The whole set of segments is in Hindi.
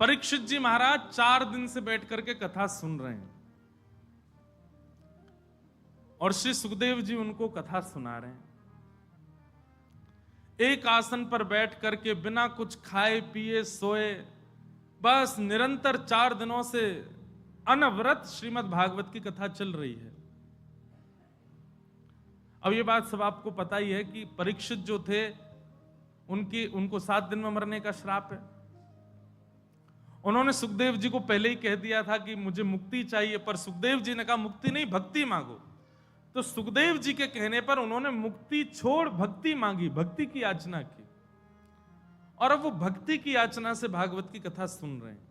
परीक्षित जी महाराज 4 दिन से बैठ करके कथा सुन रहे हैं और श्री सुखदेव जी उनको कथा सुना रहे हैं। एक आसन पर बैठ करके बिना कुछ खाए पिए सोए, बस निरंतर 4 दिनों से अनवरत श्रीमद् भागवत की कथा चल रही है। अब ये बात सब आपको पता ही है कि परीक्षित जो थे उनको 7 दिन में मरने का श्राप है। उन्होंने सुखदेव जी को पहले ही कह दिया था कि मुझे मुक्ति चाहिए, पर सुखदेव जी ने कहा मुक्ति नहीं, भक्ति मांगो। तो सुखदेव जी के कहने पर उन्होंने मुक्ति छोड़ भक्ति मांगी, भक्ति की याचना की, और अब वो भक्ति की याचना से भागवत की कथा सुन रहे हैं।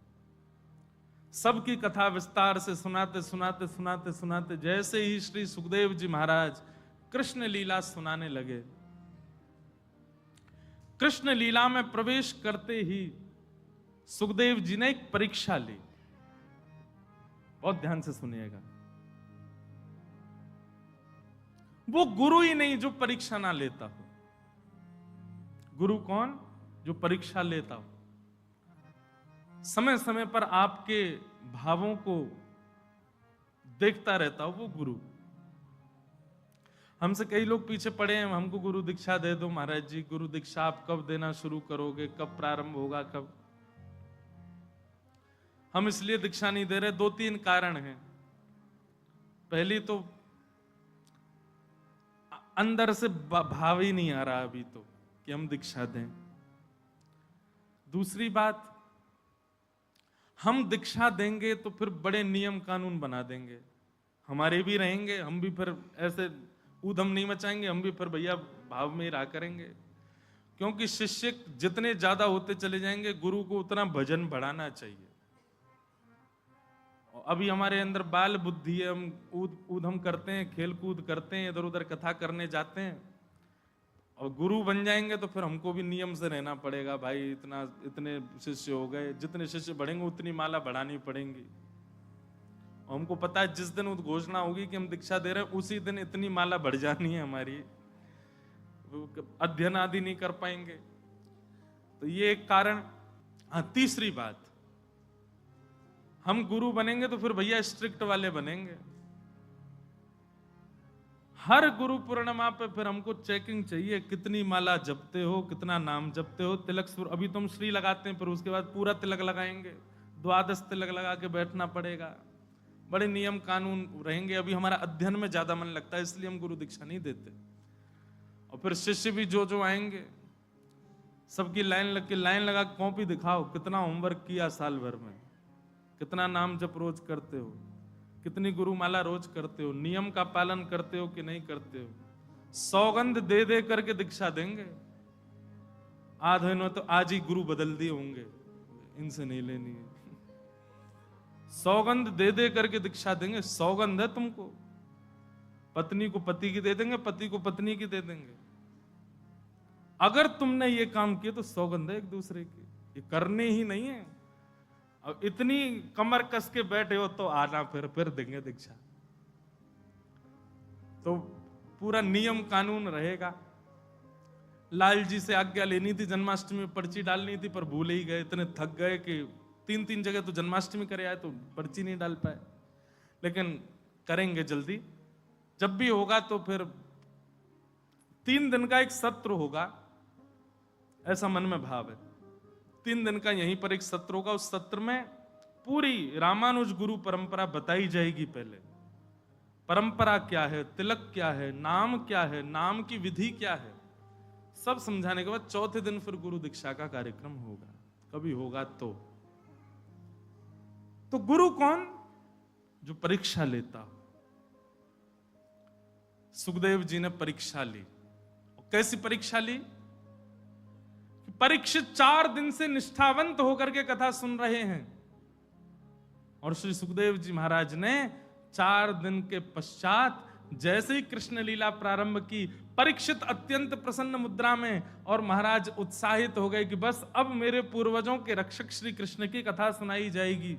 सबकी कथा विस्तार से सुनाते सुनाते सुनाते सुनाते जैसे ही श्री सुखदेव जी महाराज कृष्ण लीला सुनाने लगे, कृष्ण लीला में प्रवेश करते ही सुखदेव जी ने एक परीक्षा ली। बहुत ध्यान से सुनिएगा। वो गुरु ही नहीं जो परीक्षा ना लेता हो। गुरु कौन? जो परीक्षा लेता हो, समय समय पर आपके भावों को देखता रहता हो, वो गुरु। हमसे कई लोग पीछे पड़े हैं, हमको गुरु दीक्षा दे दो महाराज जी, गुरु दीक्षा आप कब देना शुरू करोगे, कब प्रारंभ होगा, कब? हम इसलिए दीक्षा नहीं दे रहे, 2-3 कारण हैं। पहली तो अंदर से भाव ही नहीं आ रहा अभी तो कि हम दीक्षा दें। दूसरी बात, हम दीक्षा देंगे तो फिर बड़े नियम कानून बना देंगे, हमारे भी रहेंगे, हम भी फिर ऐसे ऊधम नहीं मचाएंगे, हम भी फिर भैया भाव में ही रहा करेंगे। क्योंकि शिष्य जितने ज्यादा होते चले जाएंगे, गुरु को उतना भजन बढ़ाना चाहिए। अभी हमारे अंदर बाल बुद्धि है, हम ऊधम करते हैं, खेल कूद करते हैं, इधर उधर कथा करने जाते हैं, और गुरु बन जाएंगे तो फिर हमको भी नियम से रहना पड़ेगा। भाई इतने शिष्य हो गए, जितने शिष्य बढ़ेंगे उतनी माला बढ़ानी पड़ेंगी। और हमको पता है जिस दिन उद्घोषणा होगी कि हम दीक्षा दे रहे हैं, उसी दिन इतनी माला बढ़ जानी है हमारी, अध्ययन आदि नहीं कर पाएंगे। तो ये एक कारण। हाँ, तीसरी बात, हम गुरु बनेंगे तो फिर भैया स्ट्रिक्ट वाले बनेंगे। हर गुरु पूर्णिमा पे फिर हमको चेकिंग चाहिए, कितनी माला जपते हो, कितना नाम जपते हो, तिलक सुर। अभी तो हम श्री लगाते हैं, फिर उसके बाद पूरा तिलक लगाएंगे, 12 तिलक लगा के बैठना पड़ेगा, बड़े नियम कानून रहेंगे। अभी हमारा अध्ययन में ज्यादा मन लगता है, इसलिए हम गुरु दीक्षा नहीं देते। और फिर शिष्य भी जो आएंगे, सबकी लाइन लगा कॉपी दिखाओ, कितना होमवर्क किया साल भर में, कितना नाम जप रोज करते हो, कितनी गुरुमाला रोज करते हो, नियम का पालन करते हो कि नहीं करते हो। सौगंध दे दे करके दीक्षा देंगे। आधे ने तो आज ही गुरु बदल दिए होंगे, इनसे नहीं लेनी है। सौगंध दे दे करके दीक्षा देंगे। सौगंध है तुमको, पत्नी को पति की दे देंगे, पति को पत्नी की दे देंगे। अगर तुमने ये काम किया तो सौगंध है एक दूसरे की, ये करने ही नहीं है। अब इतनी कमर कस के बैठे हो तो आना, फिर देंगे दीक्षा। तो पूरा नियम कानून रहेगा। लाल जी से आज्ञा लेनी थी, जन्माष्टमी में पर्ची डालनी थी, पर भूल ही गए, इतने थक गए कि 3 जगह तो जन्माष्टमी करे आए तो पर्ची नहीं डाल पाए। लेकिन करेंगे जल्दी, जब भी होगा तो फिर 3 दिन का एक सत्र होगा, ऐसा मन में भाव है। 3 दिन का यहीं पर एक सत्र होगा। उस सत्र में पूरी रामानुज गुरु परंपरा बताई जाएगी। पहले परंपरा क्या है, तिलक क्या है, नाम क्या है, नाम की विधि क्या है, सब समझाने के बाद चौथे दिन फिर गुरु दीक्षा का कार्यक्रम होगा, कभी होगा तो। गुरु कौन? जो परीक्षा लेता हो। सुखदेव जी ने परीक्षा ली। कैसी परीक्षा ली? परीक्षित 4 दिन से निष्ठावंत होकर के कथा सुन रहे हैं, और श्री सुखदेव जी महाराज ने 4 दिन के पश्चात जैसे ही कृष्ण लीला प्रारंभ की, परीक्षित अत्यंत प्रसन्न मुद्रा में, और महाराज उत्साहित हो गए कि बस अब मेरे पूर्वजों के रक्षक श्री कृष्ण की कथा सुनाई जाएगी।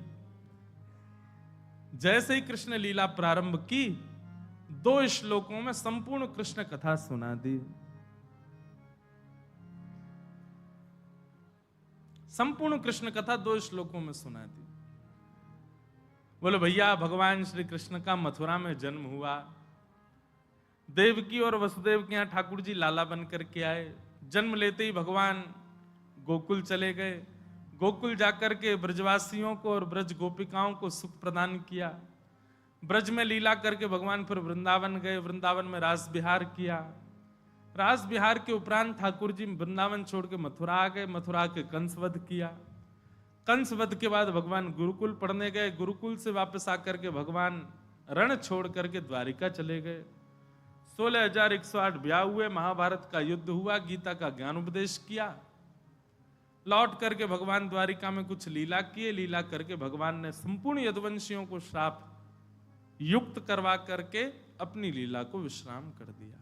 जैसे ही कृष्ण लीला प्रारंभ की, 2 श्लोकों में संपूर्ण कृष्ण कथा सुना दी। संपूर्ण कृष्ण कथा 2 श्लोकों में सुना दी। बोले भैया, भगवान श्री कृष्ण का मथुरा में जन्म हुआ। देवकी और वसुदेव के यहाँ ठाकुर जी लाला बन करके आए। जन्म लेते ही भगवान गोकुल चले गए। गोकुल जाकर के ब्रजवासियों को और ब्रज गोपिकाओं को सुख प्रदान किया। ब्रज में लीला करके भगवान फिर वृंदावन गए। वृंदावन में रास विहार किया। रास विहार के उपरांत ठाकुर जी वृंदावन छोड़ के मथुरा आ गए। मथुरा के कंस वध किया। कंस वध के बाद भगवान गुरुकुल पढ़ने गए। गुरुकुल से वापस आकर के भगवान रण छोड़ करके द्वारिका चले गए। 16,108 ब्याह हुए। महाभारत का युद्ध हुआ। गीता का ज्ञान उपदेश किया। लौट करके भगवान द्वारिका में कुछ लीला किए। लीला करके भगवान ने संपूर्ण यदुवंशियों को श्राप युक्त करवा करके अपनी लीला को विश्राम कर दिया।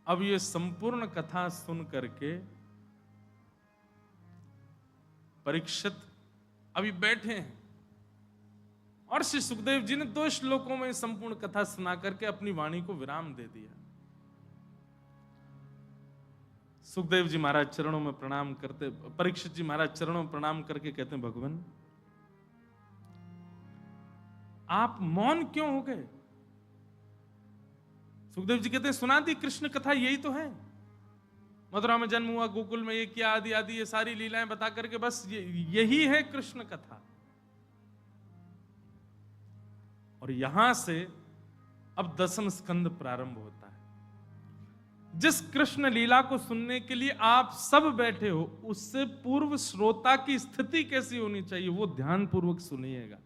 अब ये संपूर्ण कथा सुन करके परीक्षित अभी बैठे हैं और श्री सुखदेव जी ने 2 श्लोकों में संपूर्ण कथा सुना करके अपनी वाणी को विराम दे दिया। सुखदेव जी महाराज चरणों में प्रणाम करते, परीक्षित जी महाराज चरणों में प्रणाम करके कहते हैं, भगवान आप मौन क्यों हो गए? सुखदेव जी कहते हैं, सुना दी कृष्ण कथा, यही तो है। मथुरा में जन्म हुआ, गोकुल में ये किया, आदि आदि ये सारी लीलाएं बता करके बस यही है कृष्ण कथा। और यहां से अब 10वां स्कंद प्रारंभ होता है। जिस कृष्ण लीला को सुनने के लिए आप सब बैठे हो, उससे पूर्व श्रोता की स्थिति कैसी होनी चाहिए वो ध्यान पूर्वक सुनिएगा।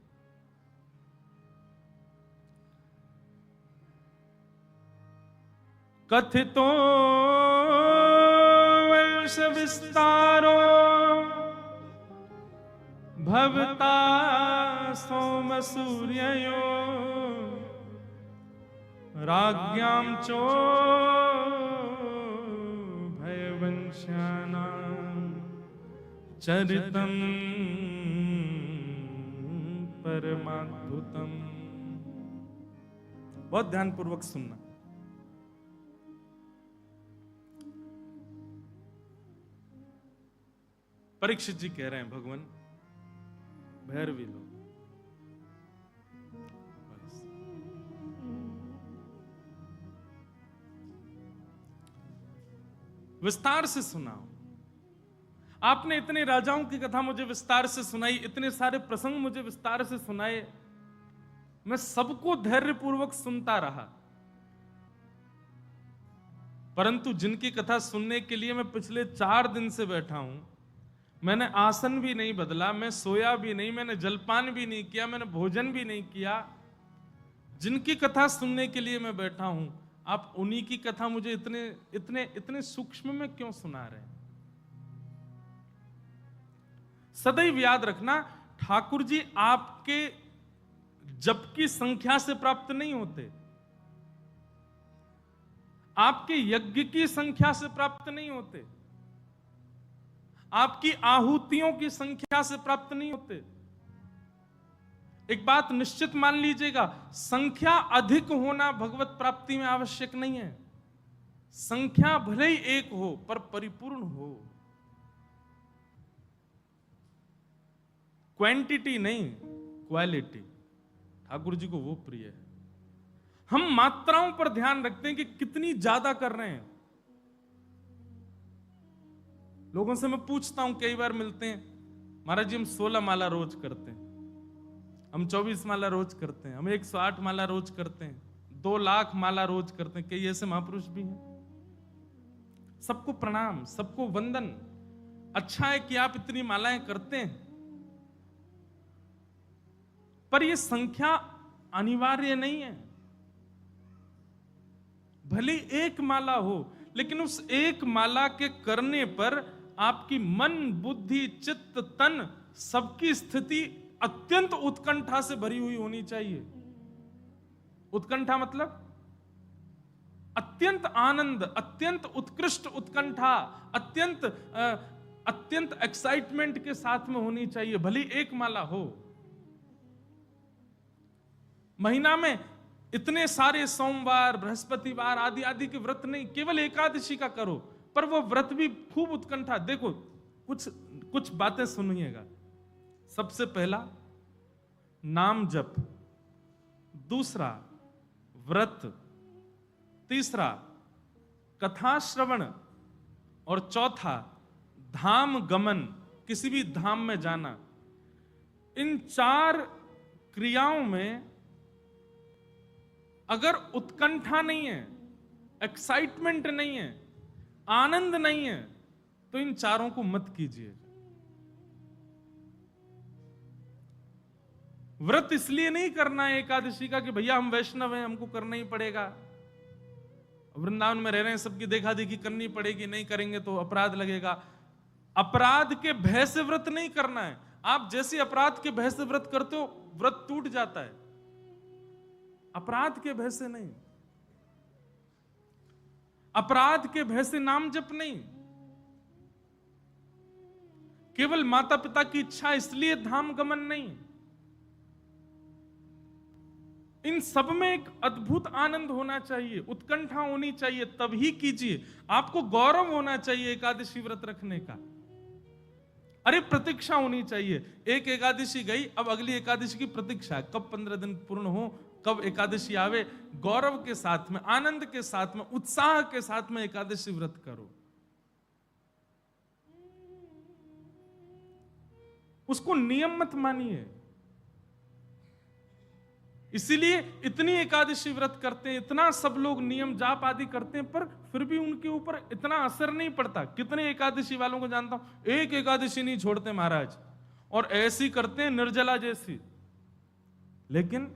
कथितो वंश विस्तारो भवता सोम सूर्ययो राज्ञां चो भयवंश्यानां चरितं परमाद्भुतम्। बहुत ध्यान पूर्वक सुनना। परीक्षित जी कह रहे हैं, भगवान भैरवी लोग विस्तार से सुनाओ। आपने इतने राजाओं की कथा मुझे विस्तार से सुनाई, इतने सारे प्रसंग मुझे विस्तार से सुनाए, मैं सबको धैर्यपूर्वक सुनता रहा। परंतु जिनकी कथा सुनने के लिए मैं पिछले 4 दिन से बैठा हूं, मैंने आसन भी नहीं बदला, मैं सोया भी नहीं, मैंने जलपान भी नहीं किया, मैंने भोजन भी नहीं किया, जिनकी कथा सुनने के लिए मैं बैठा हूं, आप उन्हीं की कथा मुझे इतने इतने इतने सूक्ष्म में क्यों सुना रहे हैं? सदैव याद रखना, ठाकुर जी आपके जप की संख्या से प्राप्त नहीं होते, आपके यज्ञ की संख्या से प्राप्त नहीं होते, आपकी आहुतियों की संख्या से प्राप्त नहीं होते। एक बात निश्चित मान लीजिएगा, संख्या अधिक होना भगवत प्राप्ति में आवश्यक नहीं है। संख्या भले ही एक हो पर परिपूर्ण हो। क्वांटिटी नहीं, क्वालिटी। ठाकुर जी को वो प्रिय है। हम मात्राओं पर ध्यान रखते हैं कि कितनी ज्यादा कर रहे हैं। लोगों से मैं पूछता हूं, कई बार मिलते हैं, महाराज जी हम 16 माला रोज करते हैं, हम 24 माला रोज करते हैं, हम 108 माला रोज करते हैं, 2 लाख माला रोज करते हैं। कई ऐसे महापुरुष भी हैं। सबको प्रणाम, सबको वंदन। अच्छा है कि आप इतनी मालाएं करते हैं, पर यह संख्या अनिवार्य नहीं है। भले एक माला हो, लेकिन उस एक माला के करने पर आपकी मन, बुद्धि, चित्त, तन सबकी स्थिति अत्यंत उत्कंठा से भरी हुई होनी चाहिए। उत्कंठा मतलब अत्यंत आनंद, अत्यंत उत्कृष्ट उत्कंठा, अत्यंत एक्साइटमेंट के साथ में होनी चाहिए, भले एक माला हो। महीना में इतने सारे सोमवार, बृहस्पतिवार आदि आदि के व्रत नहीं, केवल एकादशी का करो, पर वो व्रत भी खूब उत्कंठा। देखो कुछ कुछ बातें सुनिएगा। सबसे पहला नाम जप, दूसरा व्रत, तीसरा कथा श्रवण, और चौथा धाम गमन, किसी भी धाम में जाना। इन 4 क्रियाओं में अगर उत्कंठा नहीं है, एक्साइटमेंट नहीं है, आनंद नहीं है, तो इन चारों को मत कीजिए। व्रत इसलिए नहीं करना है एकादशी का कि भैया हम वैष्णव हैं, हमको करना ही पड़ेगा, वृंदावन में रह रहे हैं, सबकी देखा देखी करनी पड़ेगी, नहीं करेंगे तो अपराध लगेगा। अपराध के भय से व्रत नहीं करना है। आप जैसे अपराध के भय से व्रत करते हो, व्रत टूट जाता है। अपराध के भय से नहीं, अपराध के भय से नाम जप नहीं, केवल माता पिता की इच्छा इसलिए धाम गमन नहीं। इन सब में एक अद्भुत आनंद होना चाहिए, उत्कंठा होनी चाहिए, तभी कीजिए। आपको गौरव होना चाहिए एकादशी व्रत रखने का। अरे प्रतीक्षा होनी चाहिए। एक एकादशी गई, अब अगली एकादशी की प्रतीक्षा, कब 15 दिन पूर्ण हो, कब एकादशी आवे। गौरव के साथ में, आनंद के साथ में, उत्साह के साथ में एकादशी व्रत करो। उसको नियम मत मानिए। इसीलिए इतनी एकादशी व्रत करते हैं, इतना सब लोग नियम जाप आदि करते हैं, पर फिर भी उनके ऊपर इतना असर नहीं पड़ता। कितने एकादशी वालों को जानता हूं, एक एकादशी नहीं छोड़ते महाराज, और ऐसी करते हैं निर्जला जैसी, लेकिन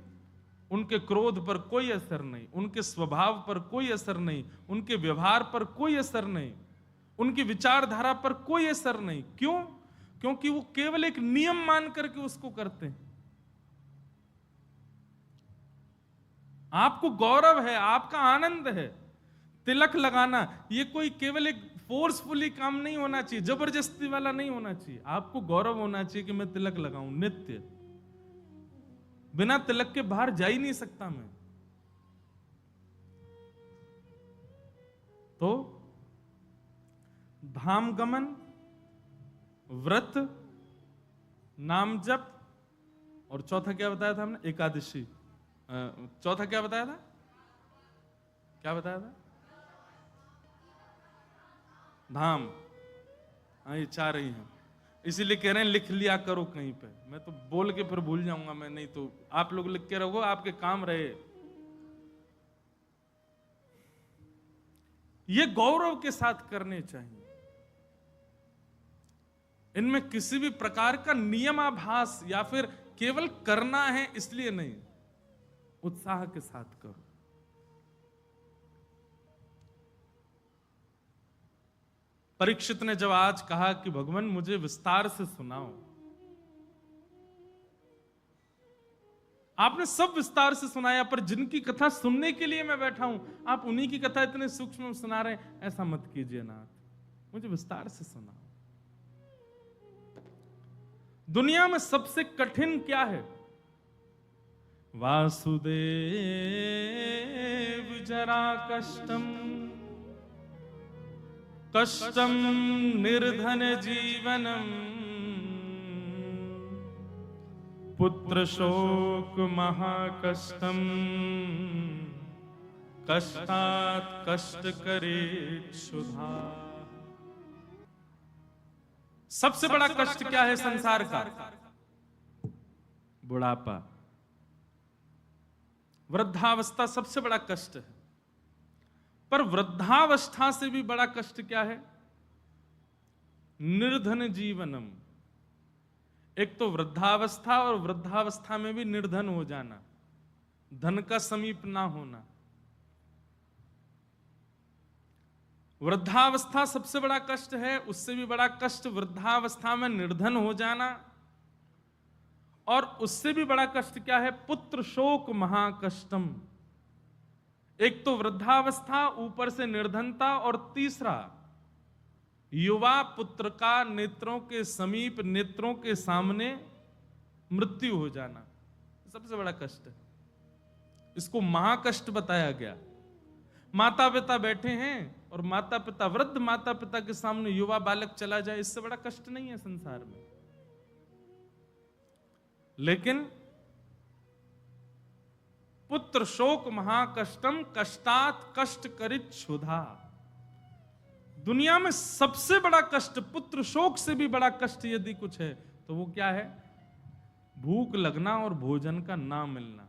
उनके क्रोध पर कोई असर नहीं, उनके स्वभाव पर कोई असर नहीं, उनके व्यवहार पर कोई असर नहीं, उनकी विचारधारा पर कोई असर नहीं। क्यों? क्योंकि वो केवल एक नियम मान करके उसको करते हैं। आपको गौरव है, आपका आनंद है। तिलक लगाना ये कोई केवल एक फोर्सफुली काम नहीं होना चाहिए, जबरदस्ती वाला नहीं होना चाहिए। आपको गौरव होना चाहिए कि मैं तिलक लगाऊं नित्य। बिना तिलक के बाहर जा ही नहीं सकता मैं। तो धाम गमन, व्रत, नाम जप, और चौथा क्या बताया था हमने? एकादशी। चौथा क्या बताया था? क्या बताया था? धाम। हाँ, ये 4 ही हैं, इसीलिए कह रहे हैं लिख लिया करो कहीं पे। मैं तो बोल के फिर भूल जाऊंगा मैं, नहीं तो आप लोग लिख के रखो, आपके काम रहे। ये गौरव के साथ करने चाहिए। इनमें किसी भी प्रकार का नियमाभास या फिर केवल करना है इसलिए नहीं, उत्साह के साथ करो। परीक्षित ने जब आज कहा कि भगवान मुझे विस्तार से सुनाओ, आपने सब विस्तार से सुनाया, पर जिनकी कथा सुनने के लिए मैं बैठा हूं, आप उन्हीं की कथा इतने सूक्ष्म सुना रहे हैं, ऐसा मत कीजिए नाथ, मुझे विस्तार से सुनाओ। दुनिया में सबसे कठिन क्या है? वासुदेव जरा कष्टम, कष्टम निर्धन जीवनम, पुत्र शोक महाकष्टम, कष्टात् कष्ट करे क्षुधा। सबसे बड़ा कष्ट क्या है संसार का? बुढ़ापा, वृद्धावस्था सबसे बड़ा कष्ट है। पर वृद्धावस्था से भी बड़ा कष्ट क्या है? निर्धन जीवनम। एक तो वृद्धावस्था, और वृद्धावस्था में भी निर्धन हो जाना, धन का समीप ना होना। वृद्धावस्था सबसे बड़ा कष्ट है, उससे भी बड़ा कष्ट वृद्धावस्था में निर्धन हो जाना, और उससे भी बड़ा कष्ट क्या है? पुत्र शोक महाकष्टम। एक तो वृद्धावस्था, ऊपर से निर्धनता, और तीसरा युवा पुत्र का नेत्रों के समीप, नेत्रों के सामने मृत्यु हो जाना, सबसे बड़ा कष्ट है। इसको महाकष्ट बताया गया। माता पिता बैठे हैं और माता पिता, वृद्ध माता पिता के सामने युवा बालक चला जाए, इससे बड़ा कष्ट नहीं है संसार में। लेकिन पुत्र शोक महाकष्टम कष्टात कष्ट करित क्षुधा। दुनिया में सबसे बड़ा कष्ट, पुत्र शोक से भी बड़ा कष्ट यदि कुछ है तो वो क्या है? भूख लगना और भोजन का ना मिलना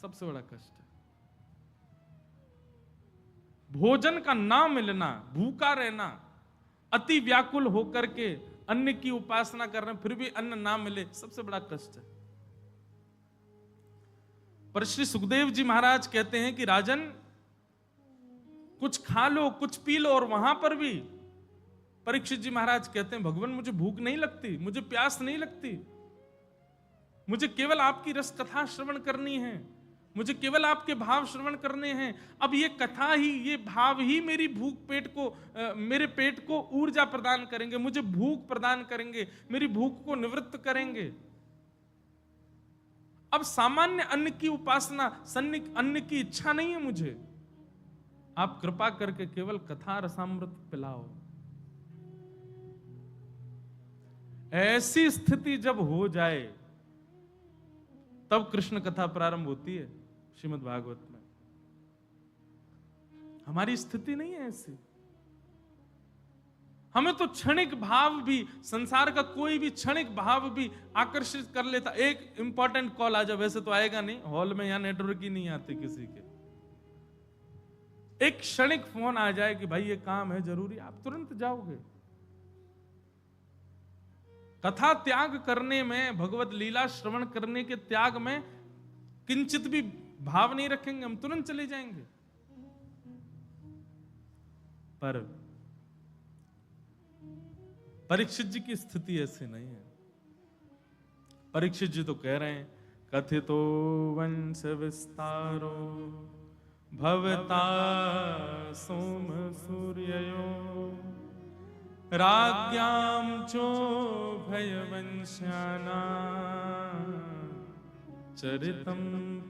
सबसे बड़ा कष्ट है। भोजन का ना मिलना, भूखा रहना, अति व्याकुल होकर के अन्न की उपासना कर रहे हैं फिर भी अन्न ना मिले, सबसे बड़ा कष्ट है। पर श्री सुखदेव जी महाराज कहते हैं कि राजन, कुछ खा लो, कुछ पी लो, और वहां पर भी परीक्षित जी महाराज कहते हैं, भगवान मुझे भूख नहीं लगती, मुझे प्यास नहीं लगती, मुझे केवल आपकी रस कथा श्रवण करनी है, मुझे केवल आपके भाव श्रवण करने हैं। अब ये कथा ही, ये भाव ही मेरी भूख पेट को, मेरे पेट को ऊर्जा प्रदान करेंगे, मुझे भूख प्रदान करेंगे, मेरी भूख को निवृत्त करेंगे। अब सामान्य अन्न की उपासना, अन्न की इच्छा नहीं है मुझे, आप कृपा करके केवल कथा रसामृत पिलाओ। ऐसी स्थिति जब हो जाए तब कृष्ण कथा प्रारंभ होती है श्रीमद् भागवत में। हमारी स्थिति नहीं है ऐसी। हमें तो क्षणिक भाव भी, संसार का कोई भी क्षणिक भाव भी आकर्षित कर लेता। एक इंपॉर्टेंट कॉल आ जाए, वैसे तो आएगा नहीं, हॉल में यहां नेटवर्क ही नहीं आते किसी के। एक क्षणिक फोन आ जाए कि भाई ये काम है जरूरी, आप तुरंत जाओगे। कथा त्याग करने में, भगवत लीला श्रवण करने के त्याग में किंचित भी भाव नहीं रखेंगे, हम तुरंत चले जाएंगे। पर परीक्षित जी की स्थिति ऐसी नहीं है। परीक्षित जी तो कह रहे हैं, कथितो वंश विस्तारो भवता सोम सूर्ययो राज्ञां चो भयवंश्याना चरितम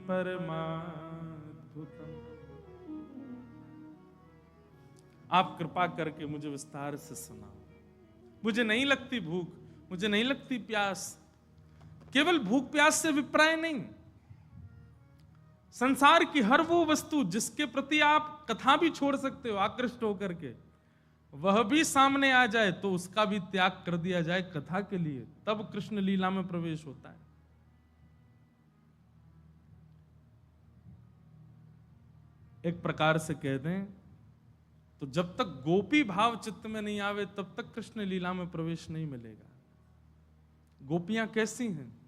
परमाद्भुतम। आप कृपा करके मुझे विस्तार से सुनाओ। मुझे नहीं लगती भूख, मुझे नहीं लगती प्यास। केवल भूख प्यास से विप्राय नहीं, संसार की हर वो वस्तु जिसके प्रति आप कथा भी छोड़ सकते हो आकृष्ट होकर के, वह भी सामने आ जाए तो उसका भी त्याग कर दिया जाए कथा के लिए, तब कृष्ण लीला में प्रवेश होता है। एक प्रकार से कह दें तो जब तक गोपी भाव चित्त में नहीं आवे तब तक कृष्ण लीला में प्रवेश नहीं मिलेगा। गोपियां कैसी हैं?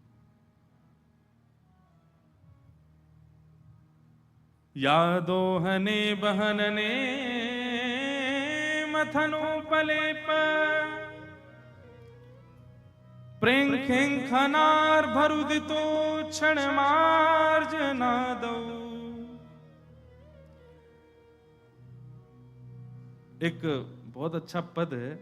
यादोहने बहनने मथनोपलेप प्रेंखेंखनार भरुदितो क्षण मार्जनादौ। एक बहुत अच्छा पद है,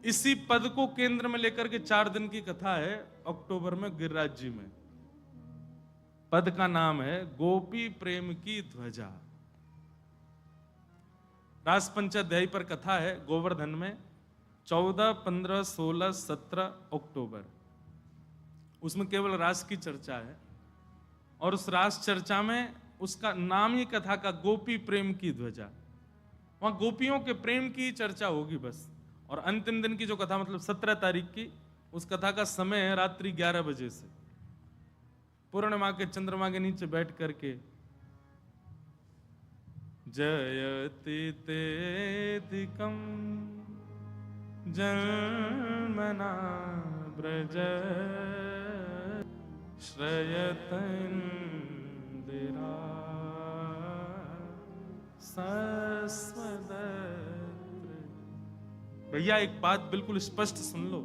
इसी पद को केंद्र में लेकर के 4 दिन की कथा है अक्टूबर में गिरिराज जी में। पद का नाम है गोपी प्रेम की ध्वजा। रास पंचाध्यायी पर कथा है गोवर्धन में 14, 15, 16, 17 अक्टूबर। उसमें केवल रास की चर्चा है और उस रास चर्चा में उसका नाम ही कथा का गोपी प्रेम की ध्वजा। वहां गोपियों के प्रेम की चर्चा होगी बस। और अंतिम दिन की जो कथा, मतलब 17 तारीख की, उस कथा का समय है रात्रि 11 बजे से। पूर्णिमा के चंद्रमा के नीचे बैठ करके जयति तेधिकं जन्मना ब्रज श्रयतन्दिरा सस्वदत्र। भैया एक बात बिल्कुल स्पष्ट सुन लो,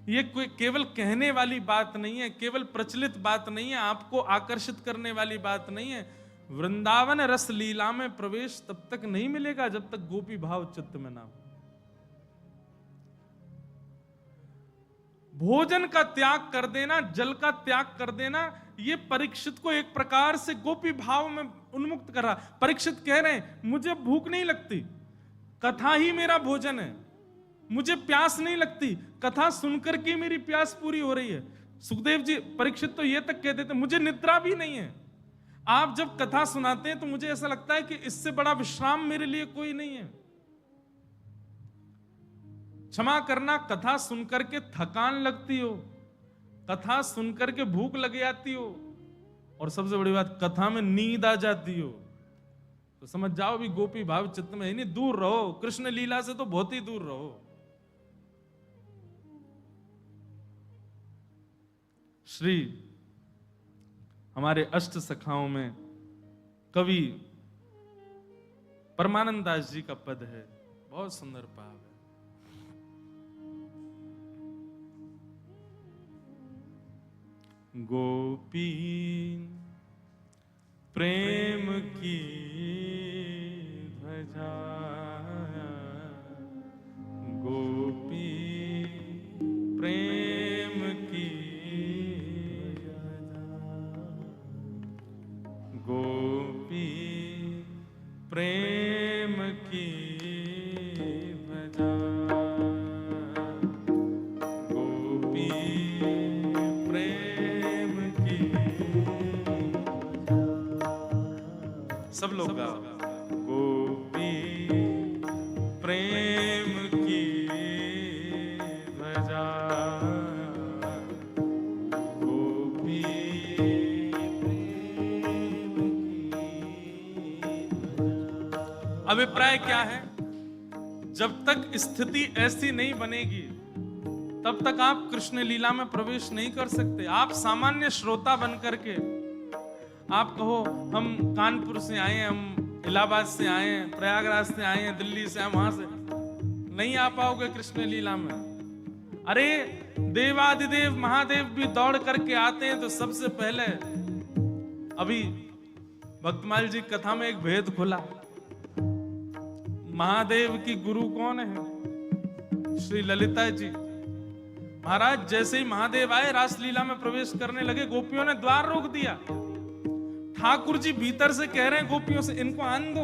ये कोई केवल कहने वाली बात नहीं है, केवल प्रचलित बात नहीं है, आपको आकर्षित करने वाली बात नहीं है। वृंदावन रस लीला में प्रवेश तब तक नहीं मिलेगा जब तक गोपी भाव चित्त में ना हो। भोजन का त्याग कर देना, जल का त्याग कर देना, ये परीक्षित को एक प्रकार से गोपी भाव में उन्मुक्त कर रहा। परीक्षित कह रहे हैं मुझे भूख नहीं लगती, कथा ही मेरा भोजन है, मुझे प्यास नहीं लगती, कथा सुनकर के मेरी प्यास पूरी हो रही है। सुखदेव जी, परीक्षित तो ये तक कह देते मुझे निद्रा भी नहीं है। आप जब कथा सुनाते हैं तो मुझे ऐसा लगता है कि इससे बड़ा विश्राम मेरे लिए कोई नहीं है। क्षमा करना, कथा सुनकर के थकान लगती हो, कथा सुनकर के भूख लग जाती हो, और सबसे बड़ी बात कथा में नींद आ जाती हो, तो समझ जाओ भी गोपी भाव चित्त में ही नहीं। दूर रहो, कृष्ण लीला से तो बहुत ही दूर रहो। श्री हमारे अष्ट सखाओं में कवि परमानंद दास जी का पद है, बहुत सुंदर भाव है। गोपी प्रेम की ध्वजा, गोपी प्रेम की ध्वजा, गोपी प्रेम की ध्वजा, गोपी प्रेम की। सब लोग गाओ। गोपी प्रेम की ध्वजा, गोपी प्रेम की ध्वजा। अभिप्राय क्या है? जब तक स्थिति ऐसी नहीं बनेगी तब तक आप कृष्ण लीला में प्रवेश नहीं कर सकते। आप सामान्य श्रोता बनकर के आप कहो हम कानपुर से आए हैं, हम इलाहाबाद से आए हैं, प्रयागराज से आए हैं, दिल्ली से, हम वहां से, नहीं आ पाओगे कृष्ण लीला में। अरे देवादिदेव महादेव भी दौड़ करके आते हैं। तो सबसे पहले अभी भक्तमाल जी कथा में एक भेद खुला। महादेव की गुरु कौन है? श्री ललिता जी महाराज। जैसे ही महादेव आए, रासलीला में प्रवेश करने लगे, गोपियों ने द्वार रोक दिया। ठाकुर जी भीतर से कह रहे हैं गोपियों से, इनको आन दो।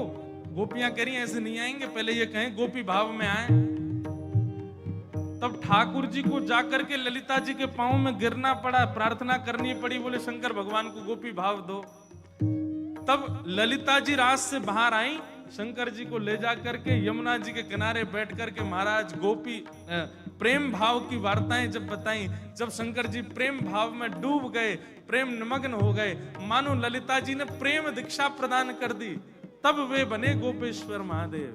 गोपियां कह रही हैं ऐसे नहीं आएंगे, पहले ये कहें गोपी भाव में आए। तब ठाकुर जी को जाकर के ललिता जी के पांव में गिरना पड़ा, प्रार्थना करनी पड़ी, बोले शंकर भगवान को गोपी भाव दो। तब ललिता जी रास से बाहर आई, शंकर जी को ले जाकर के यमुना जी के किनारे बैठ करके महाराज गोपी प्रेम भाव की वार्ताएं जब बताई, जब शंकर जी प्रेम भाव में डूब गए, प्रेम निमग्न हो गए, मानो ललिता जी ने प्रेम दीक्षा प्रदान कर दी, तब वे बने गोपेश्वर महादेव।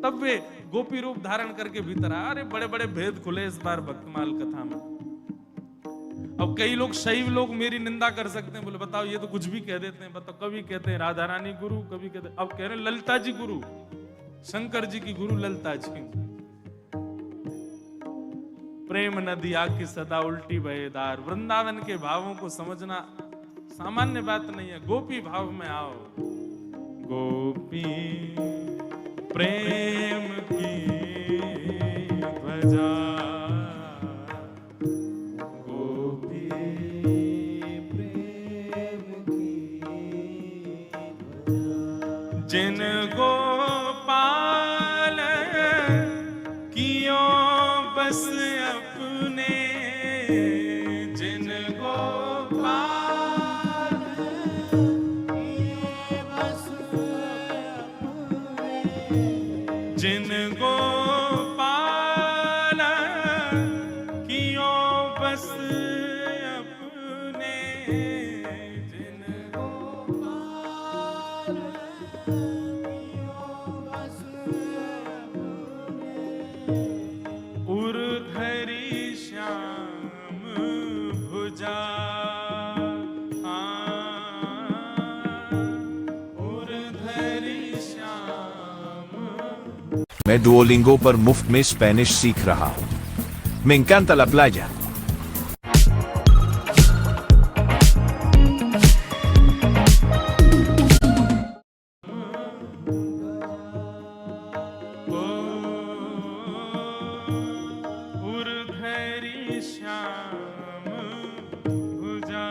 तब वे गोपी रूप धारण करके भीतर आए। अरे बड़े बड़े भेद खुले इस बार भक्तमाल कथा में। अब कई लोग शैव लोग मेरी निंदा कर सकते हैं, बोले बताओ ये तो कुछ भी कह देते हैं। बताओ, कभी कहते हैं राधा रानी गुरु, कभी कहते हैं, अब कह रहे हैं ललिता जी गुरु, शंकर जी की गुरु ललिता जी। प्रेम नदिया की सदा उल्टी बहेदार। वृंदावन के भावों को समझना सामान्य बात नहीं है। गोपी भाव में आओ। गोपी प्रेम की ध्वजा, गोपी प्रेम की ध्वजा, जिन गोपाल कियो बस अपने, जिन गोपाल कियो बस अपने, जिन गोपाल कियो बस अपने, जिन गोपाल कियो बस अपने, उर्धरी श्याम भुजा, उर्धरी श्याम। मैं डुओलिंगो पर मुफ्त में स्पेनिश सीख रहा हूँ। Me encanta la playa. उर्धरी Shyam भुजा,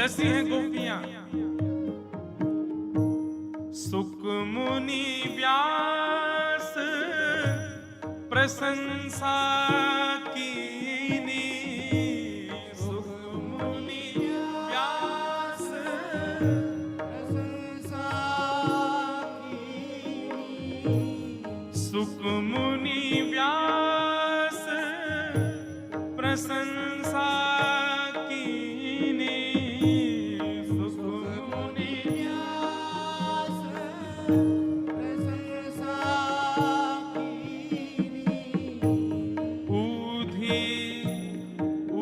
कैसी हैं गोपियां? सुख मुनि व्यास प्रशंसा कीनी, सुख मुनि व्यास प्रशंसा कीनी, सुख मुनि व्यास प्रशंसा कीनी, सुख मुनि व्यास प्रशंसा कीनी, ऊधी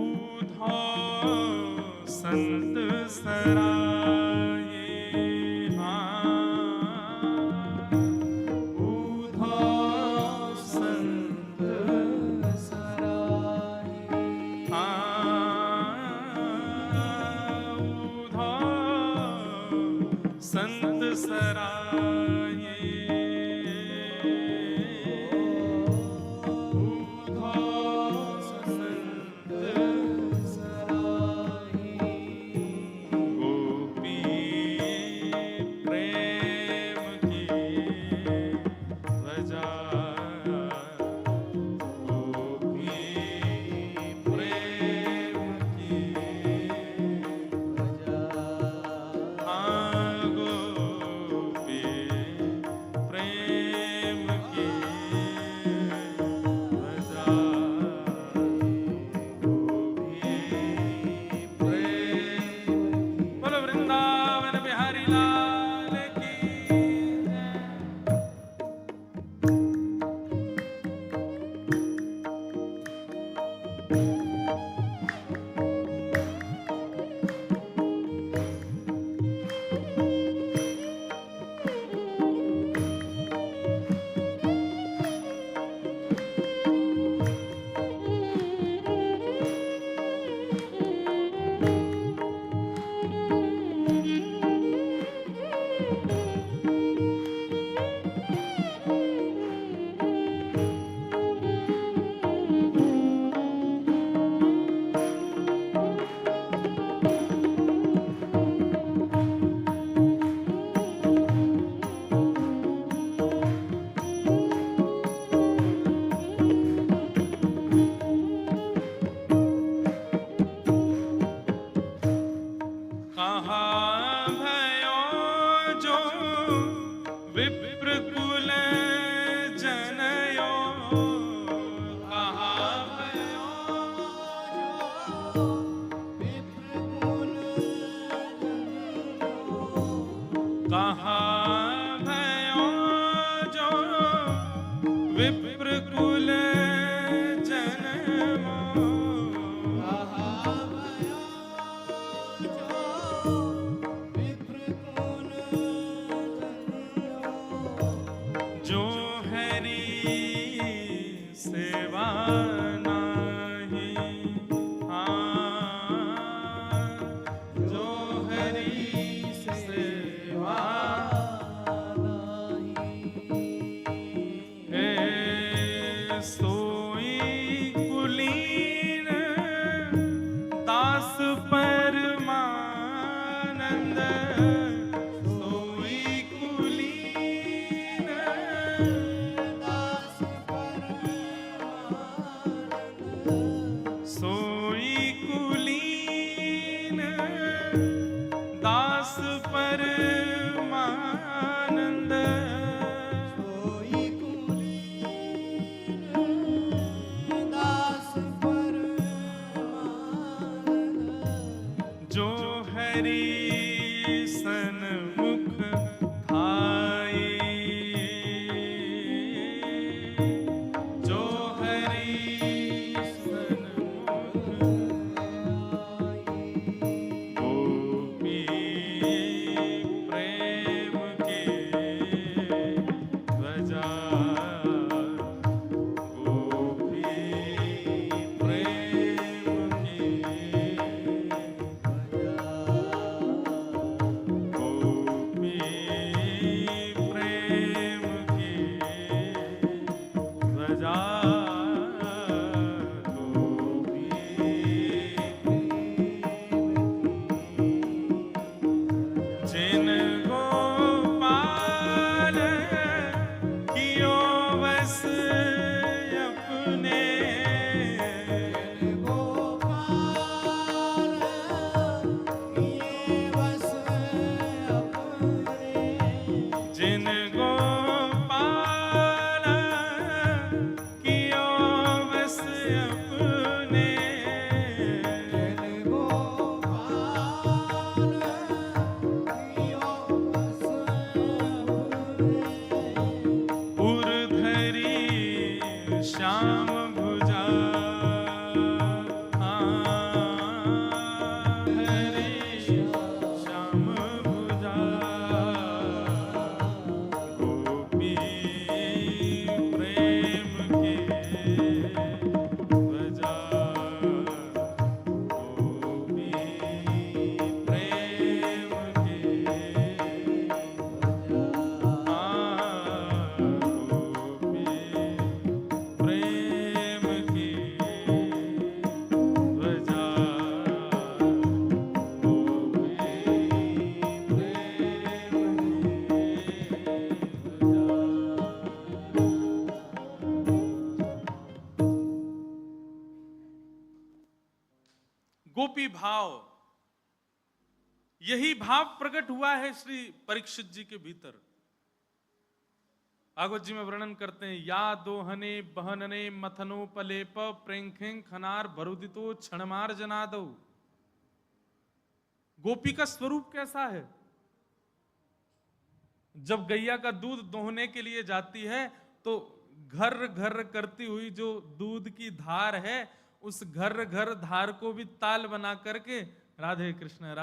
ऊधो संत सराये, ऊधो संत सराये, ऊधो संत सराये, ऊधो संत सराये, गोपी प्रेम की वजह, गोपी प्रेम की वजह, गोपी प्रेम की वजह, गोपी प्रेम। बोलो वृंदावन बिहारी लाल की जय। कहाँ भयो जो विप्रकुल जनयो, कहाँ भयो जो विप्रकुल जनयो, कहाँ भयो जो विप्रकुल जन्मो, कहाँ भयो जो विप्रकुल जन्मो, जो हरि सेवा नाही, जो हरि सेवा नाही, सोई कुलीन दास परमानंद, सोई कुलीन दास परमानंद, सोई कुलीन दास परमानंद, सोई कुलीन दास परमानंद, जो हरि सन्मुख थाई, जो हरि सन्मुख थाई, गोपी प्रेम की वजह, गोपी प्रेम की वजह, गोपी भाव, यही भाव प्रकट हुआ है श्री परीक्षित जी के भीतर। भागवत जी में वर्णन करते हैं, या दोहने बहनने मथनो पलेप प्रेंखें खनार भरुदितो क्षणमार जनादो। गोपी का स्वरूप कैसा है? जब गैया का दूध दोहने के लिए जाती है तो घर घर करती हुई जो दूध की धार है, उस घर घर धार को भी ताल बना करके राधे कृष्ण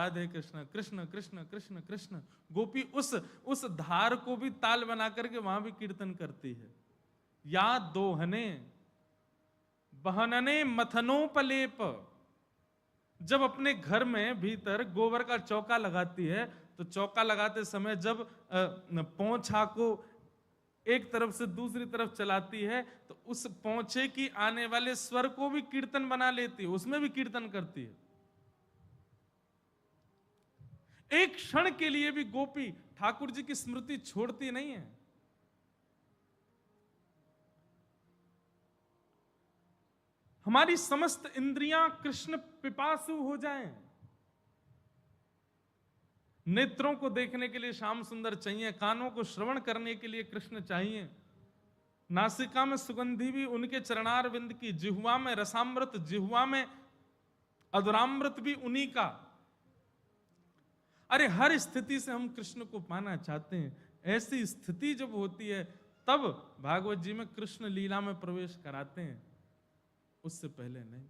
कृष्ण कृष्ण कृष्ण कृष्ण, गोपी उस धार को भी ताल बना करके वहां भी कीर्तन करती है। या दोहने बहनने मथनोपलेप, जब अपने घर में भीतर गोबर का चौका लगाती है तो चौका लगाते समय जब पोंछा को एक तरफ से दूसरी तरफ चलाती है तो उस पोंछे की आने वाले स्वर को भी कीर्तन बना लेती है, उसमें भी कीर्तन करती है। एक क्षण के लिए भी गोपी ठाकुर जी की स्मृति छोड़ती नहीं है। हमारी समस्त इंद्रियां कृष्ण पिपासु हो जाएं। नेत्रों को देखने के लिए श्याम सुंदर चाहिए, कानों को श्रवण करने के लिए कृष्ण चाहिए, नासिका में सुगंधी भी उनके चरणार विंद की, जिह्वा में रसामृत, जिह्वा में अधुरामृत भी उन्हीं का। अरे हर स्थिति से हम कृष्ण को पाना चाहते हैं। ऐसी स्थिति जब होती है तब भागवत जी में कृष्ण लीला में प्रवेश कराते हैं, उससे पहले नहीं।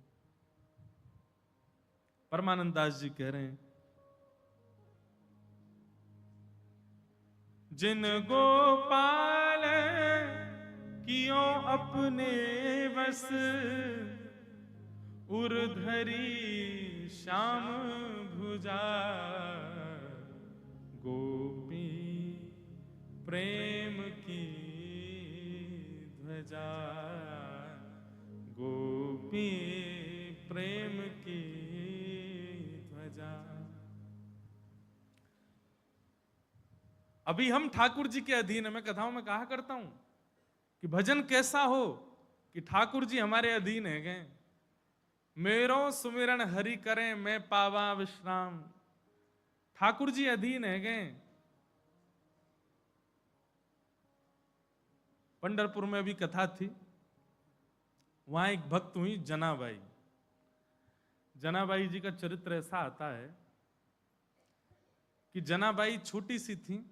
परमानंद दास जी कह रहे हैं, जिन गोपाल कियो अपने बस, उर्धरी श्याम भुजा, गोपी प्रेम की ध्वजा, गोपी प्रेम की ध्वजा। अभी हम ठाकुर जी के अधीन है। मैं कथाओं में कहा करता हूं कि भजन कैसा हो कि ठाकुर जी हमारे अधीन है गए। मेरो सुमिरन हरि करें मैं पावा विश्राम, ठाकुर जी अधीन है गए। पंढरपुर में भी कथा थी, वहां एक भक्त हुई जनाबाई। जनाबाई जी का चरित्र ऐसा आता है कि जनाबाई छोटी सी थी,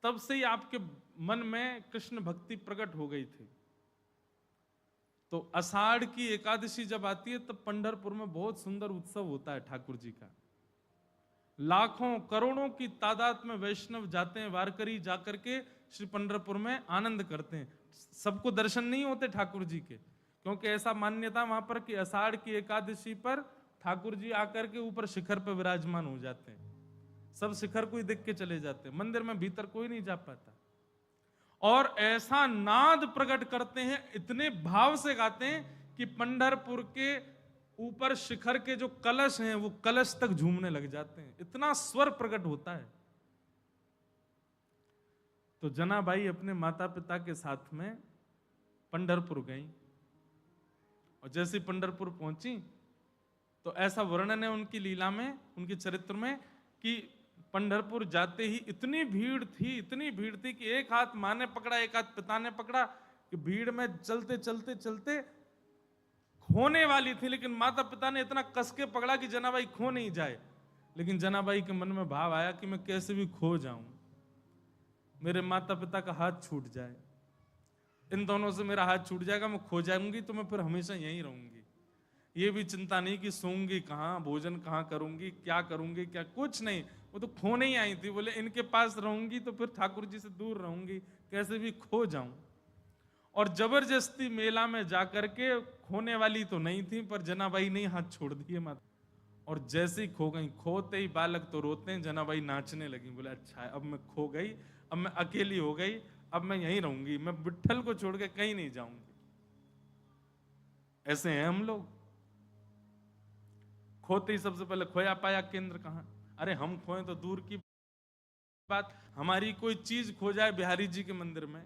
तब से ही आपके मन में कृष्ण भक्ति प्रकट हो गई थी। तो आषाढ़ की एकादशी जब आती है तब पंढरपुर में बहुत सुंदर उत्सव होता है ठाकुर जी का। लाखों करोड़ों की तादाद में वैष्णव जाते हैं, वारकरी जाकर के श्री पंढरपुर में आनंद करते हैं। सबको दर्शन नहीं होते ठाकुर जी के, क्योंकि ऐसा मान्यता वहां पर कि आषाढ़ की एकादशी पर ठाकुर जी आकर के ऊपर शिखर पर विराजमान हो जाते हैं। सब शिखर को ही देख के चले जाते हैं, मंदिर में भीतर कोई नहीं जा पाता। और ऐसा नाद प्रकट करते हैं, इतने भाव से गाते हैं कि पंढरपुर के ऊपर शिखर के जो कलश हैं वो कलश तक झूमने लग जाते हैं, इतना स्वर प्रकट होता है। तो जनाबाई अपने माता पिता के साथ में पंढरपुर गई, और जैसे पंढरपुर पहुंची तो ऐसा वर्णन है उनकी लीला में, उनके चरित्र में, कि पंढरपुर जाते ही इतनी भीड़ थी कि एक हाथ माँ ने पकड़ा, एक हाथ पिता ने पकड़ा, कि भीड़ में चलते चलते चलते खोने वाली थी, लेकिन माता पिता ने इतना कस के पकड़ा कि जनाबाई खो नहीं जाए। लेकिन जनाबाई के मन में भाव आया कि मैं कैसे भी खो जाऊं, मेरे माता पिता का हाथ छूट जाए, इन दोनों से मेरा हाथ छूट जाएगा, मैं खो जाऊंगी तो मैं फिर हमेशा यहीं रहूंगी। ये भी चिंता नहीं कि सोऊंगी कहाँ, भोजन कहाँ करूंगी, क्या करूंगी, क्या कुछ नहीं, वो तो खोने ही आई थी। बोले इनके पास रहूंगी तो फिर ठाकुर जी से दूर रहूंगी, कैसे भी खो जाऊं। और जबरदस्ती मेला में जाकर के, खोने वाली तो नहीं थी पर जनाबाई ने हाथ छोड़ दिए माता, और जैसे ही खो गई, खोते ही बालक तो रोते हैं, जनाबाई नाचने लगी। बोले अच्छा है, अब मैं खो गई, अब मैं अकेली हो गई, अब मैं यहीं रहूंगी, मैं विट्ठल को छोड़ के कहीं नहीं जाऊंगी। ऐसे हैं हम लोग, खोते ही सबसे पहले खोया पाया केंद्र कहां। अरे हम खोए तो दूर की बात, हमारी कोई चीज खो जाए बिहारी जी के मंदिर में,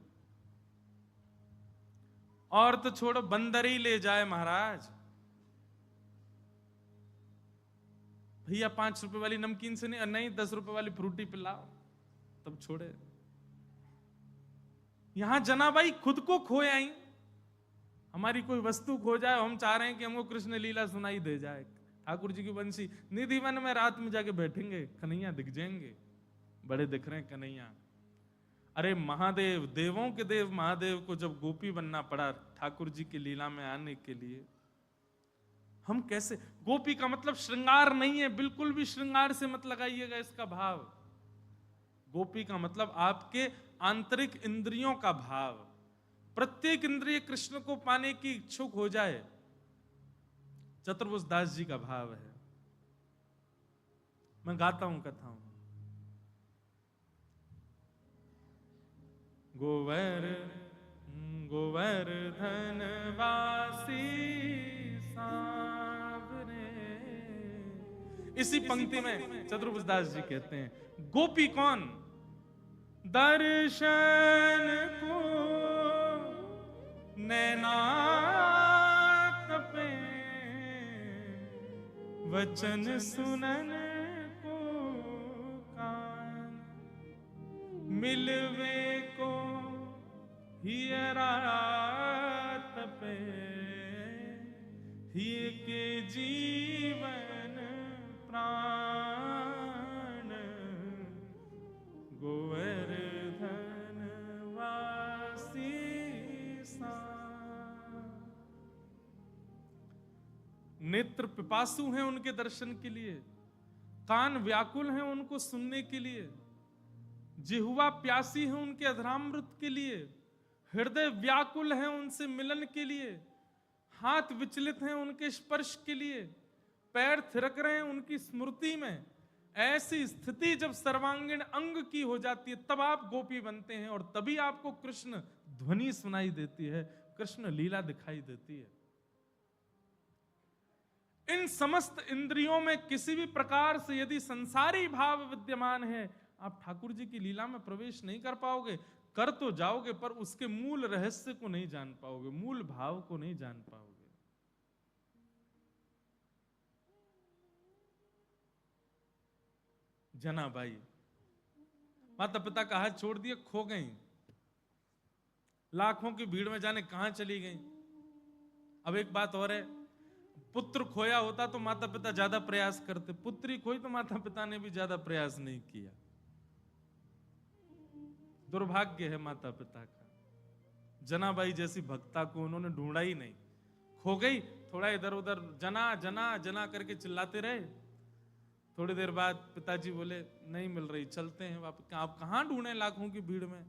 और तो छोड़ो बंदर ही ले जाए महाराज, भैया 5 रुपए वाली नमकीन से नहीं 10 रुपए वाली फ्रूटी पिलाओ, तब छोड़े। यहां जनाबाई खुद को खोए आई, हमारी कोई वस्तु खो जाए, हम चाह रहे हैं कि हमको कृष्ण लीला सुनाई दे जाए। ठाकुर जी की बंसी निधि वन में रात में जाके बैठेंगे, कन्हैया दिख जाएंगे, बड़े दिख रहे हैं कन्हैया। अरे महादेव, देवों के देव महादेव को जब गोपी बनना पड़ा ठाकुर जी की लीला में आने के लिए, हम कैसे? गोपी का मतलब श्रृंगार नहीं है, बिल्कुल भी श्रृंगार से मत लगाइएगा इसका भाव। गोपी का मतलब आपके आंतरिक इंद्रियों का भाव, प्रत्येक इंद्रिय कृष्ण को पाने की इच्छुक हो जाए, चतुर्भुज दास जी का भाव है। मैं गाता हूं कथाओं। गोवर्धन वासी सांवरे, इसी पंक्ति में चतुर्भुज दास जी कहते हैं गोपी कौन? दर्शन को नैना तपे, वचन सुनन को कान, मिलवे को हियरा तपे, हिय के जीवन प्राण, गोवर्धन वासी सा। नेत्र पिपासु हैं उनके दर्शन के लिए, कान व्याकुल हैं उनको सुनने के लिए, जिह्वा प्यासी है उनके अधरामृत के लिए, हृदय व्याकुल है उनसे मिलन के लिए, हाथ विचलित हैं उनके स्पर्श के लिए, पैर थिरक रहे हैं उनकी स्मृति में। ऐसी स्थिति जब सर्वांगीण अंग की हो जाती है तब आप गोपी बनते हैं, और तभी आपको कृष्ण ध्वनि सुनाई देती है, कृष्ण लीला दिखाई देती है। इन समस्त इंद्रियों में किसी भी प्रकार से यदि संसारी भाव विद्यमान है, आप ठाकुर जी की लीला में प्रवेश नहीं कर पाओगे। कर तो जाओगे पर उसके मूल रहस्य को नहीं जान पाओगे, मूल भाव को नहीं जान पाओगे। जनाबाई माता पिता का हाथ छोड़ दिए, खो गई, लाखों की भीड़ में जाने कहां चली गई। अब एक बात और है, पुत्र खोया होता तो माता पिता ज्यादा प्रयास करते, पुत्री खोई तो माता पिता ने भी ज्यादा प्रयास नहीं किया। दुर्भाग्य है माता पिता का। जनाबाई जैसी भक्ता को उन्होंने ढूंढा ही नहीं, खो गई, थोड़ा इधर उधर जना जना जना करके चिल्लाते रहे। थोड़ी देर बाद पिताजी बोले नहीं मिल रही, चलते हैं वापस। आप कहां ढूंढे लाखों की भीड़ में?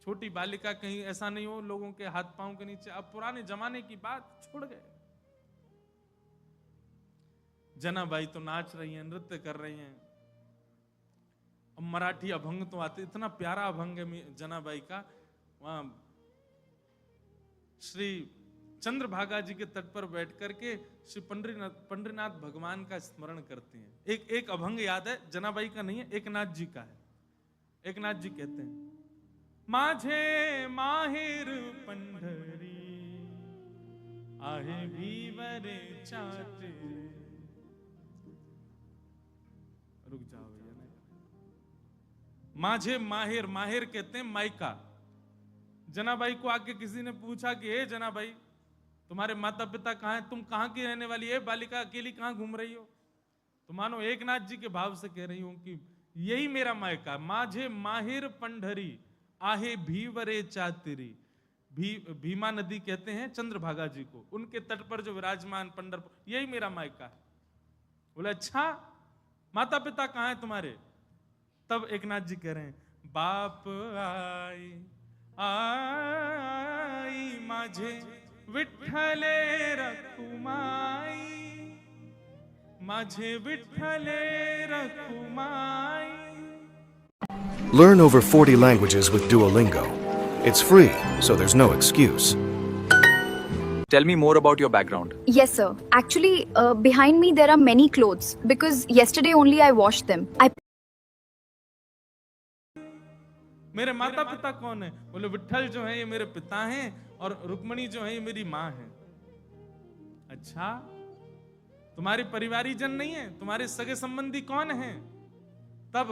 छोटी बालिका, कहीं ऐसा नहीं हो लोगों के हाथ पांव के नीचे। अब पुराने जमाने की बात छोड़ गए। जनाबाई तो नाच रही हैं, नृत्य कर रही हैं। अब मराठी अभंग तो आते, इतना प्यारा अभंग है जनाबाई का। वहां श्री चंद्रभागा जी के तट पर बैठ करके श्री पंडरीनाथ भगवान का स्मरण करते हैं। एक अभंग याद है, जनाबाई का नहीं है, एकनाथ जी का है। एकनाथ जी कहते हैं, माझे माहिर पंढरी आहे भीवरे चाटे। रुक जाओ भैया, माझे माहिर, माहिर कहते हैं मायका। जनाबाई को आके किसी ने पूछा कि हे जनाबाई, तुम्हारे माता पिता कहाँ हैं, तुम कहाँ की रहने वाली है, बालिका अकेली कहाँ घूम रही हो? तो मानो एकनाथ जी के भाव से कह रही हूं कि यही मेरा मायका। माझे माहिर पंढरी आहे भीवरे चातिरी। भीमा नदी कहते हैं चंद्रभागा जी को, उनके तट पर जो विराजमान पंढरपुर, यही मेरा मायका है। बोले अच्छा, माता पिता कहाँ हैं तुम्हारे? तब एकनाथ जी कह रहे हैं, बाप आई आई माझे विठ्ठले रखुमाई, माझे विठ्ठले Rakhumai. Learn over 40 languages with Duolingo. It's free, so there's no excuse. Tell me more about your background. Yes, sir. Actually, behind me there are many clothes because yesterday only I washed them. मेरे माता पिता कौन है? बोले विठ्ठल जो है ये मेरे पिता हैं और रुक्मणी जो है ये मेरी माँ है। अच्छा, तुम्हारे परिवारी जन नहीं है, तुम्हारे सगे संबंधी कौन है? तब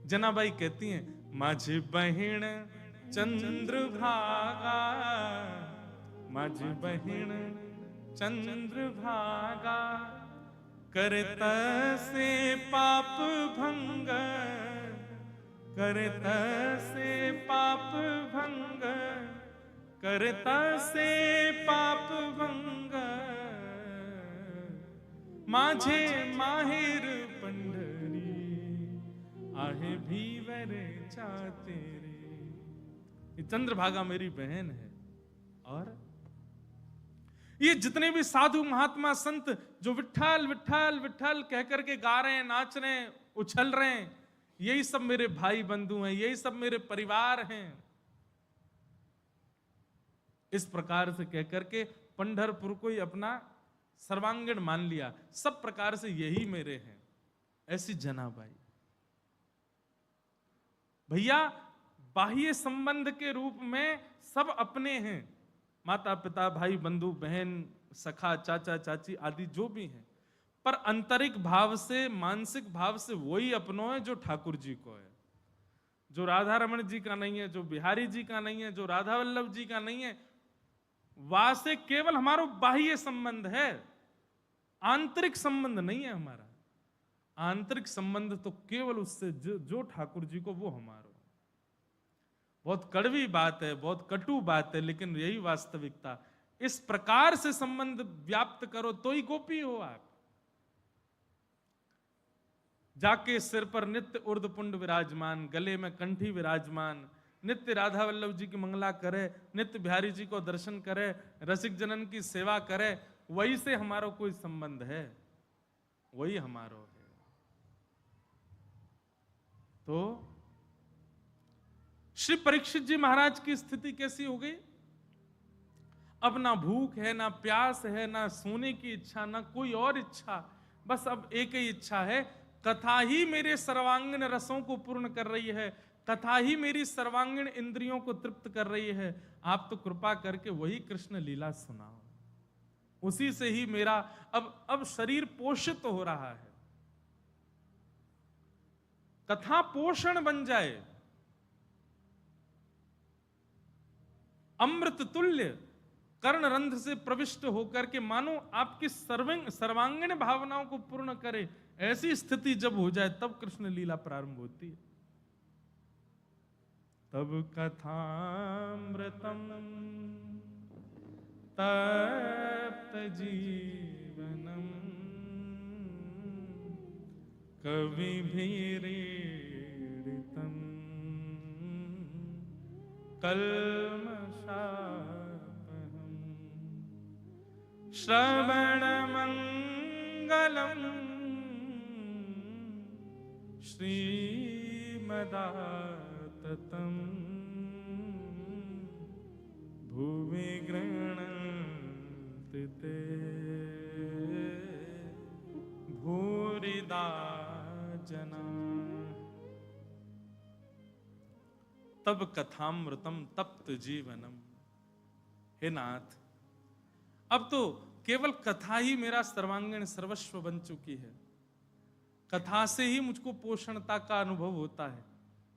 जनाबाई कहती हैं, माझी बहिण चंद्रभागा, माझी बहिण चंद्रभागा, करत से पाप भंग, करत से पाप भंग, करत से पाप भंग, माझे माहिर पंढरी, आहे भीवर चाते रे। ये चंद्रभागा मेरी बहन है। और ये जितने भी साधु महात्मा संत जो विठ्ठल विठ्ठल विठ्ठल कह करके गा रहे हैं, नाच रहे हैं, उछल रहे हैं, यही सब मेरे भाई बंधु हैं, यही सब मेरे परिवार हैं। इस प्रकार से कह करके पंढरपुर को ही अपना सर्वांगीण मान लिया, सब प्रकार से यही मेरे हैं। ऐसी जनाबाई। भैया बाह्य संबंध के रूप में सब अपने हैं, माता पिता भाई बंधु बहन सखा चाचा चाची आदि जो भी हैं, पर आंतरिक भाव से मानसिक भाव से वही अपनों है जो ठाकुर जी को है, जो राधा रमण जी का नहीं है, जो बिहारी जी का नहीं है, जो राधा वल्लभ जी का नहीं है। वहां से केवल हमारा बाह्य संबंध है, आंतरिक संबंध नहीं है हमारा। आंतरिक संबंध तो केवल उससे जो ठाकुर जी को, वो हमारा। बहुत कड़वी बात है, बहुत कटु बात है, लेकिन यही वास्तविकता। इस प्रकार से संबंध व्याप्त करो तो ही गोपी हो आप। जाके सिर पर नित्य उर्धपुंड विराजमान, गले में कंठी विराजमान, नित्य राधा वल्लभ जी की मंगला करे, नित्य बिहारी जी को दर्शन करे, रसिक जनन की सेवा करे, वही से हमारा कोई संबंध है, वही हमारा है। तो श्री परीक्षित जी महाराज की स्थिति कैसी हो गई? अब ना भूख है, ना प्यास है, ना सोने की इच्छा, ना कोई और इच्छा, बस अब एक ही इच्छा है, कथा ही मेरे सर्वांगीण रसों को पूर्ण कर रही है, कथा ही मेरी सर्वांगीण इंद्रियों को तृप्त कर रही है। आप तो कृपा करके वही कृष्ण लीला सुनाओ, उसी से ही मेरा अब शरीर पोषित हो रहा है। कथा पोषण बन जाए, अमृत तुल्य कर्ण रंध्र से प्रविष्ट होकर के मानो आपकी सर्वांगीण भावनाओं को पूर्ण करे, ऐसी स्थिति जब हो जाए तब कृष्ण लीला प्रारंभ होती है। तब कथामृतम तप्त जीवनम कविभिरीडितम कल्मषापहम् श्रवणमंगलम श्रीमदाततम् भुवि गृह्णन्ति ते भूरिदा जना। तब कथामृतम तप्त जीवनम। हे नाथ, अब तो केवल कथा ही मेरा सर्वांगीण सर्वस्व बन चुकी है, कथा से ही मुझको पोषणता का अनुभव होता है।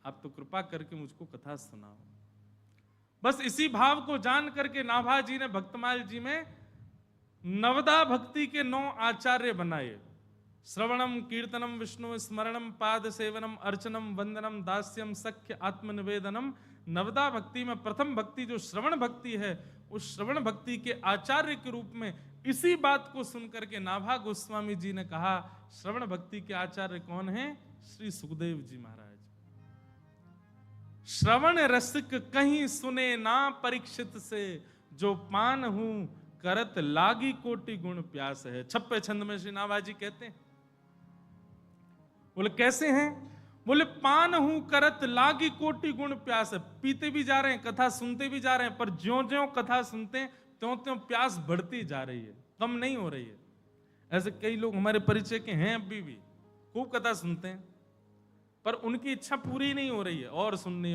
आप तो कृपा करके मुझको कथा सुनाओ। बस इसी भाव को जान करके नाभा जी ने भक्तमाल जी में नवदा भक्ति के 9 आचार्य बनाए। श्रवणम कीर्तनम विष्णु स्मरणम पाद सेवनम अर्चनम वंदनम दास्यम सख्य आत्मनिवेदनम। नवदा भक्ति में प्रथम भक्ति जो श्रवण भक्ति है, उस श्रवण भक्ति के आचार्य के रूप में इसी बात को सुनकर के नाभा गोस्वामी जी ने कहा, श्रवण भक्ति के आचार्य कौन है? श्री सुखदेव जी महाराज। श्रवण रसिक कहीं सुने ना परीक्षित से, जो पान हूं करत लागी कोटि गुण प्यास है। 26 छंद में श्री नाभा जी कहते हैं, बोले कैसे हैं? बोले पान हूं करत लागी कोटि गुण प्यास है। पीते भी जा रहे हैं, कथा सुनते भी जा रहे हैं, पर ज्यों-ज्यों कथा सुनते हैं त्यों-त्यों प्यास बढ़ती जा रही है, कम नहीं हो रही है। ऐसे कई लोग हमारे परिचय के हैं, अभी भी खूब कथा सुनते हैं, पर उनकी इच्छा पूरी नहीं हो रही है, और सुननी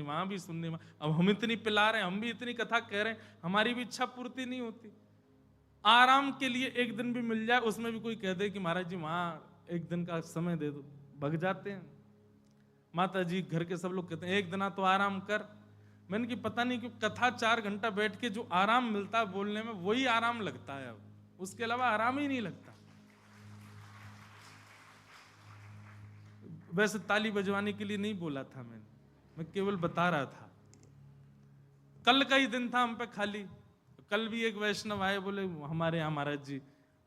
वहां भी सुननी। अब हम इतनी पिला रहे हैं, हम भी इतनी कथा कह रहे हैं, हमारी भी इच्छा पूर्ति नहीं होती। आराम के लिए एक दिन भी मिल जाए, उसमें भी कोई कह दे कि महाराज जी वहां एक दिन का समय दे दो, भग जाते हैं। माता जी घर के सब लोग कहते हैं एक दिन तो आराम कर। मैंने कि पता नहीं क्यों कथा 4 घंटा बैठ के जो आराम मिलता है बोलने में, वही आराम लगता है, अब उसके अलावा आराम ही नहीं लगता। वैसे ताली बजवाने के लिए नहीं बोला था मैंने, मैं केवल बता रहा था। कल का ही दिन था हम पे खाली। कल भी एक वैष्णव आए, बोले हमारे यहाँ महाराज जी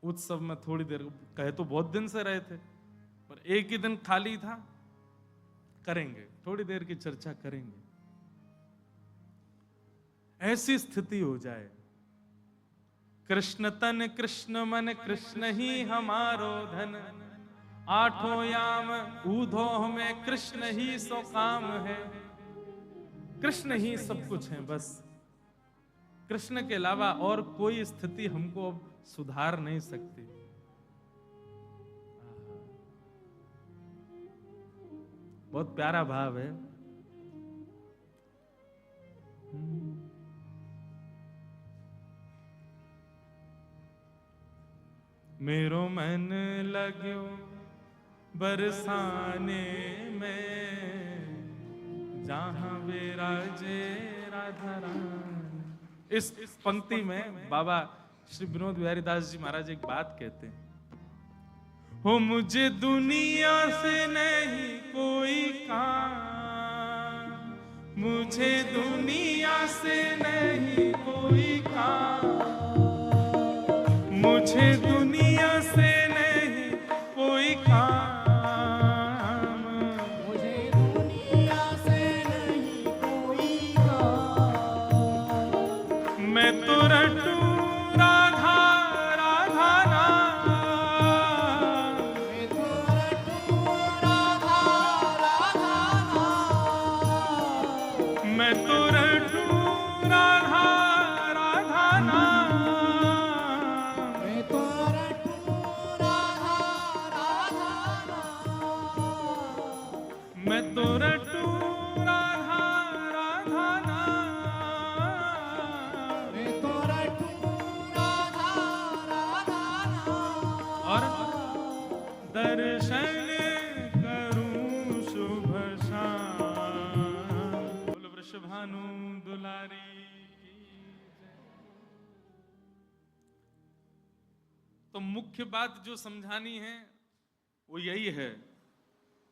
उत्सव में थोड़ी देर, कहे तो बहुत दिन से रहे थे, पर एक ही दिन खाली था। करेंगे, थोड़ी देर की चर्चा करेंगे। ऐसी स्थिति हो जाए, कृष्ण तन कृष्ण मन कृष्ण ही हमारो धन, आठों याम ऊधो में कृष्ण ही सो काम है। कृष्ण ही सब कुछ है, बस कृष्ण के अलावा और कोई स्थिति हमको अब सुधार नहीं सकती। बहुत प्यारा भाव है। मेरो मन लग्यो बरसाने में, जहां विराजे राधा रानी। इस पंक्ति में बाबा श्री विनोद बिहारी दास जी महाराज एक बात कहते हैं, हो मुझे दुनिया से नहीं कोई काम, मुझे दुनिया से नहीं कोई काम, मुझे दुनिया से नहीं कोई काम, मुझे दुनिया से नहीं कोई काम। मैं तो रटू राधा राधा नाम, मैं तो रटू राधा राधा नाम। मैं तो रटू राधा राधा नाम, मैं तो रटू राधा राधा नाम। मैं तो रटू राधा राधा नाम। मैं तो रटू राधा राधा नाम। और दर्शन करूं शुभ शाम, बोल वृषभानु दुलारी की जय। तो मुख्य बात जो समझानी है वो यही है